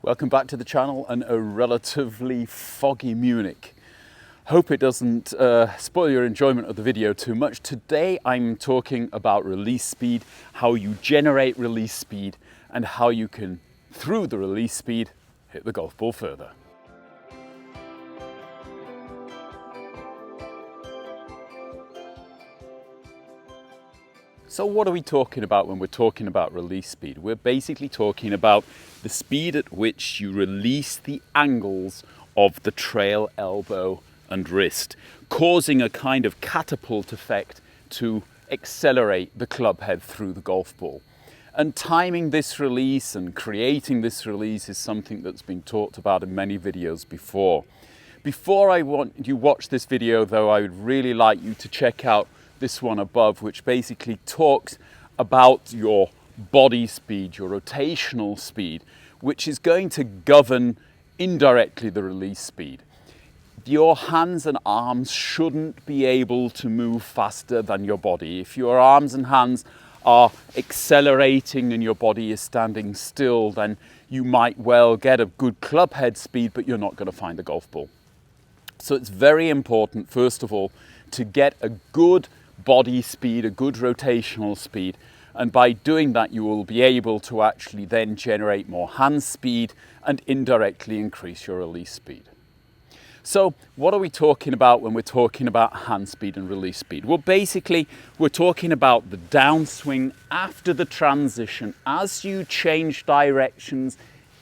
Welcome back to the channel and a relatively foggy Munich. Hope it doesn't spoil your enjoyment of the video too much. Today I'm talking about release speed, how you generate release speed and how you can, through the release speed, hit the golf ball further. So what are we talking about when we're talking about release speed? We're basically talking about the speed at which you release the angles of the trail, elbow and wrist, causing a kind of catapult effect to accelerate the club head through the golf ball. And timing this release and creating this release is something that's been talked about in many videos before. Before I want you to watch this video though, I would really like you to check out this one above, which basically talks about your body speed, your rotational speed, which is going to govern indirectly the release speed. Your hands and arms shouldn't be able to move faster than your body. If your arms and hands are accelerating and your body is standing still, then you might well get a good club head speed, but you're not going to find the golf ball. So it's very important, first of all, to get a good body speed, a good rotational speed, and by doing that you will be able to actually then generate more hand speed and indirectly increase your release speed. So what are we talking about when we're talking about hand speed and release speed? Well, basically we're talking about the downswing after the transition. As you change directions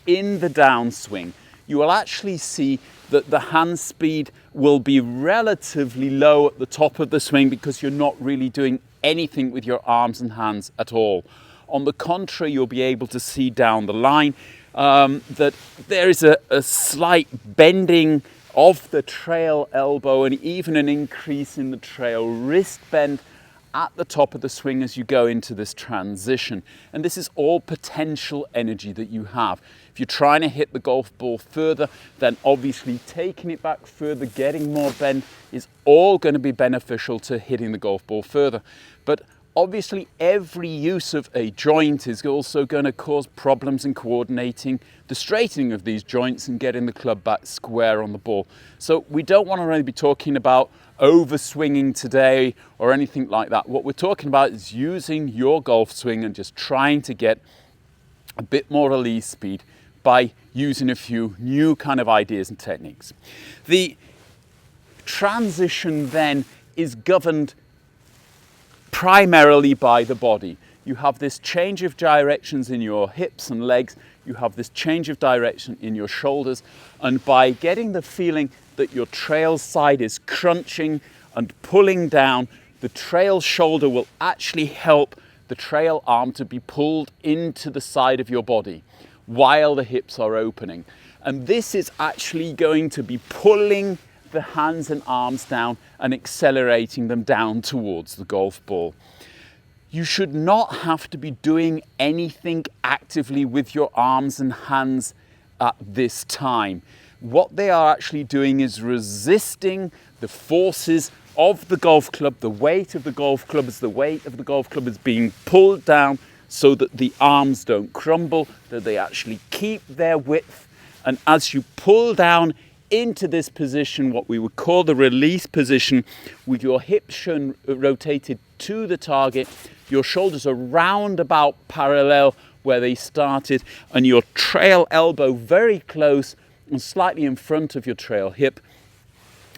in the downswing, you will actually see that the hand speed will be relatively low at the top of the swing because you're not really doing anything with your arms and hands at all. On the contrary, you'll be able to see down the line that there is a slight bending of the trail elbow and even an increase in the trail wrist bend at the top of the swing as you go into this transition. And this is all potential energy that you have. If you're trying to hit the golf ball further, then obviously taking it back further, getting more bend is all going to be beneficial to hitting the golf ball further. But obviously every use of a joint is also going to cause problems in coordinating the straightening of these joints and getting the club back square on the ball. So we don't want to really be talking about overswinging today or anything like that. What we're talking about is using your golf swing and just trying to get a bit more release speed by using a few new kind of ideas and techniques. The transition then is governed primarily by the body. You have this change of directions in your hips and legs, you have this change of direction in your shoulders, and by getting the feeling that your trail side is crunching and pulling down, the trail shoulder will actually help the trail arm to be pulled into the side of your body while the hips are opening. And this is actually going to be pulling the hands and arms down and accelerating them down towards the golf ball. You should not have to be doing anything actively with your arms and hands at this time. What they are actually doing is resisting the forces of the golf club. The weight of the golf club is being pulled down so that the arms don't crumble, that they actually keep their width. And as you pull down into this position, what we would call the release position, with your hips rotated to the target, your shoulders are round about parallel where they started, and your trail elbow very close and slightly in front of your trail hip.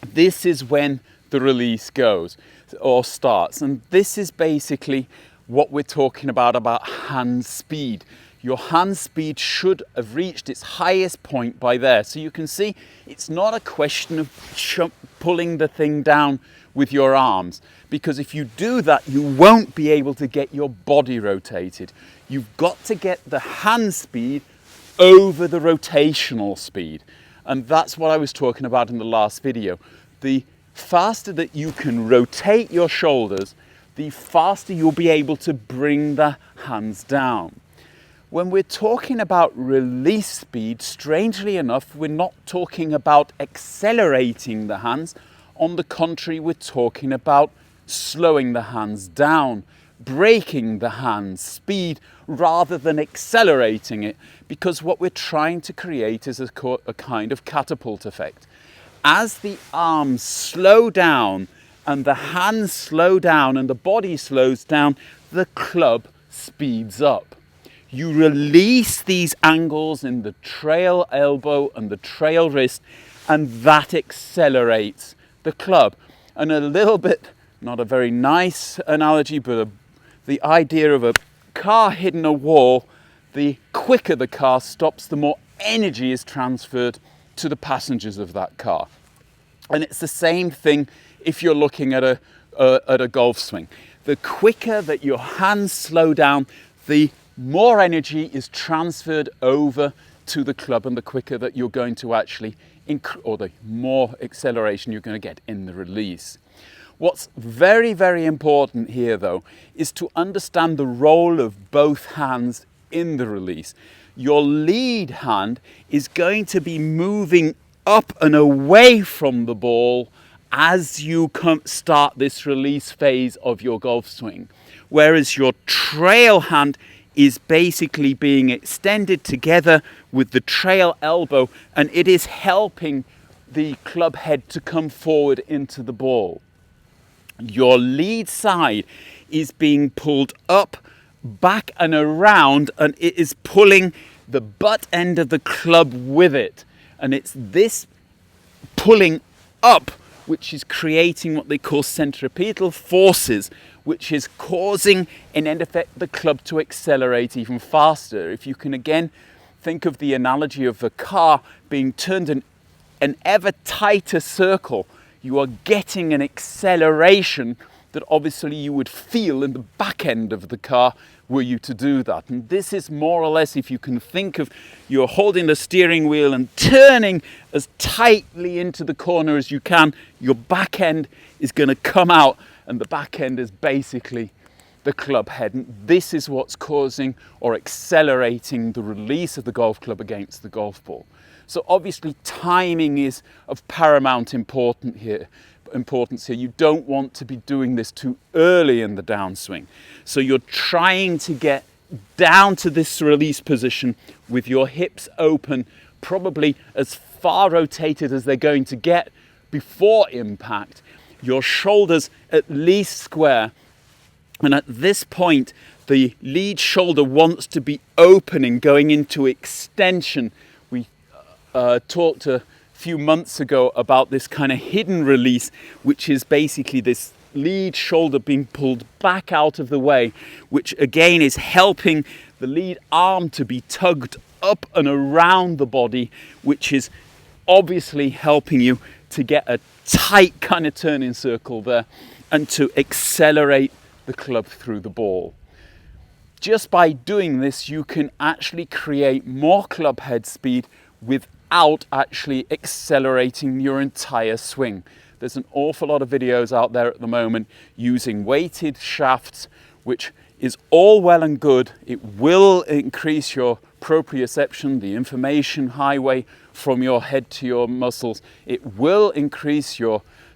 This is when the release goes or starts, and this is basically what we're talking about hand speed. Your hand speed should have reached its highest point by there. So you can see it's not a question of pulling the thing down with your arms, because if you do that, you won't be able to get your body rotated. You've got to get the hand speed over the rotational speed. And that's what I was talking about in the last video. The faster that you can rotate your shoulders, the faster you'll be able to bring the hands down. When we're talking about release speed, strangely enough, we're not talking about accelerating the hands. On the contrary, we're talking about slowing the hands down, braking the hand's speed rather than accelerating it, because what we're trying to create is a kind of catapult effect. As the arms slow down and the hands slow down and the body slows down, the club speeds up. You release these angles in the trail elbow and the trail wrist, and that accelerates the club. And a little bit, not a very nice analogy, but the idea of a car hitting a wall, the quicker the car stops, the more energy is transferred to the passengers of that car. And it's the same thing if you're looking at a golf swing. The quicker that your hands slow down, the more energy is transferred over to the club, and the quicker that you're going to actually, or the more acceleration you're going to get in the release. What's very, very important here, though, is to understand the role of both hands in the release. Your lead hand is going to be moving up and away from the ball as you start this release phase of your golf swing, whereas your trail hand is basically being extended together with the trail elbow, and it is helping the club head to come forward into the ball. Your lead side is being pulled up, back and around, and it is pulling the butt end of the club with it. And it's this pulling up which is creating what they call centripetal forces, which is causing, in end effect, the club to accelerate even faster. If you can again think of the analogy of a car being turned in an ever tighter circle, you are getting an acceleration that obviously you would feel in the back end of the car were you to do that. And this is more or less, if you can think of, you're holding the steering wheel and turning as tightly into the corner as you can, your back end is going to come out, and the back end is basically the club head. And this is what's causing or accelerating the release of the golf club against the golf ball. So obviously timing is of paramount importance here. You don't want to be doing this too early in the downswing. So you're trying to get down to this release position with your hips open, probably as far rotated as they're going to get before impact, your shoulders at least square. And at this point, the lead shoulder wants to be opening, going into extension. We talked a few months ago about this kind of hidden release, which is basically this lead shoulder being pulled back out of the way, which again is helping the lead arm to be tugged up and around the body, which is obviously helping you to get a tight kind of turning circle there and to accelerate the club through the ball. Just by doing this, you can actually create more club head speed without actually accelerating your entire swing. There's an awful lot of videos out there at the moment using weighted shafts, which is all well and good. It will increase your proprioception, the information highway from your head to your muscles. It will increase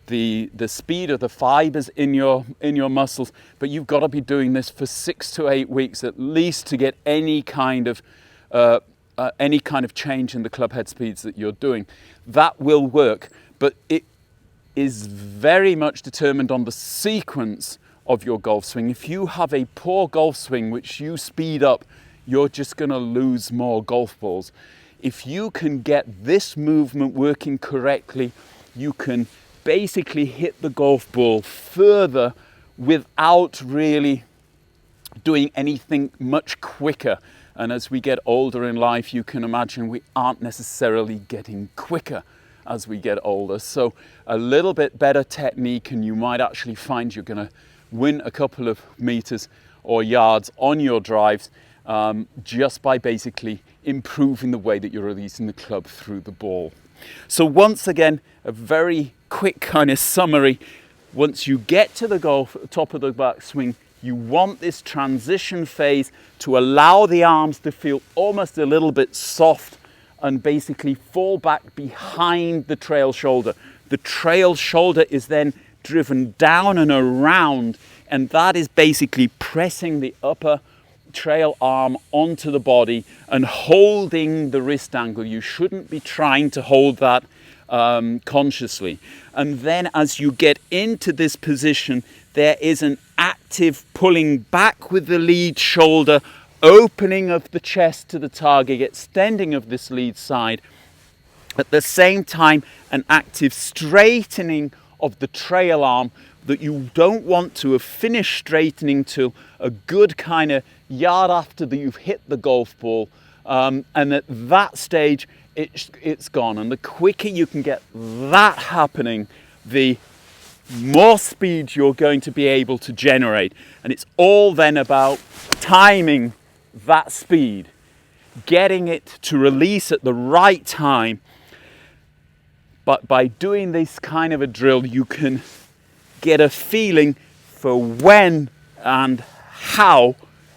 the speed of the fibers in your muscles, but you've got to be doing this for 6 to 8 weeks at least to get any kind of change in the club head speeds that you're doing. That will work, but it is very much determined on the sequence of your golf swing. If you have a poor golf swing which you speed up, you're just going to lose more golf balls. If you can get this movement working correctly, you can basically hit the golf ball further without really doing anything much quicker. And as we get older in life, you can imagine we aren't necessarily getting quicker as we get older. So a little bit better technique, and you might actually find you're going to win a couple of meters or yards on your drives just by basically improving the way that you're releasing the club through the ball. So once again, a very quick kind of summary. Once you get to the top of the backswing, you want this transition phase to allow the arms to feel almost a little bit soft and basically fall back behind the trail shoulder. The trail shoulder is then driven down and around, and that is basically pressing the upper trail arm onto the body and holding the wrist angle. You shouldn't be trying to hold that consciously. And then as you get into this position, there is an active pulling back with the lead shoulder, opening of the chest to the target, extending of this lead side. At the same time, an active straightening of the trail arm that you don't want to have finished straightening till a good kind of yard after that you've hit the golf ball. And at that stage, it's gone. And the quicker you can get that happening, the more speed you're going to be able to generate. And it's all then about timing that speed, getting it to release at the right time. But by doing this kind of a drill, you can get a feeling for when and how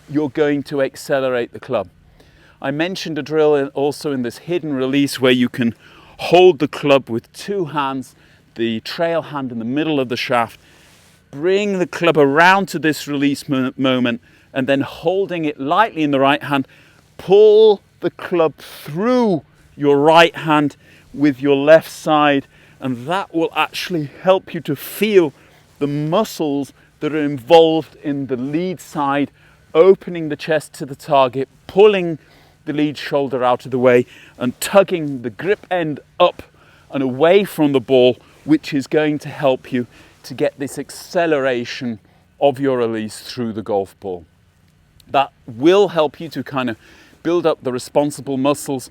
you're going to accelerate the club. I mentioned a drill also in this hidden release where you can hold the club with two hands, the trail hand in the middle of the shaft, bring the club around to this release moment, and then holding it lightly in the right hand, pull the club through your right hand with your left side, and that will actually help you to feel the muscles that are involved in the lead side, opening the chest to the target, pulling the lead shoulder out of the way and tugging the grip end up and away from the ball, which is going to help you to get this acceleration of your release through the golf ball. That will help you to kind of build up the responsible muscles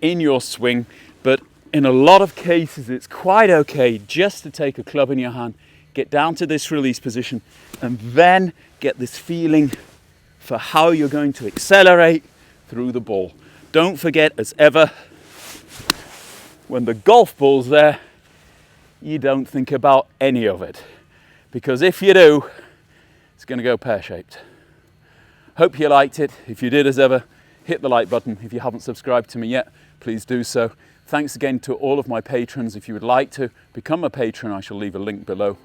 in your swing, but in a lot of cases it's quite okay just to take a club in your hand, get down to this release position, and then get this feeling for how you're going to accelerate through the ball. Don't forget, as ever, when the golf ball's there, you don't think about any of it, because if you do, it's going to go pear-shaped. Hope you liked it. If you did, as ever, hit the like button. If you haven't subscribed to me yet, please do so. Thanks again to all of my patrons. If you would like to become a patron, I shall leave a link below.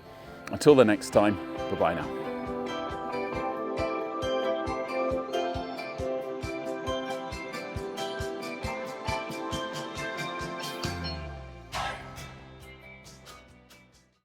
Until the next time, bye-bye now.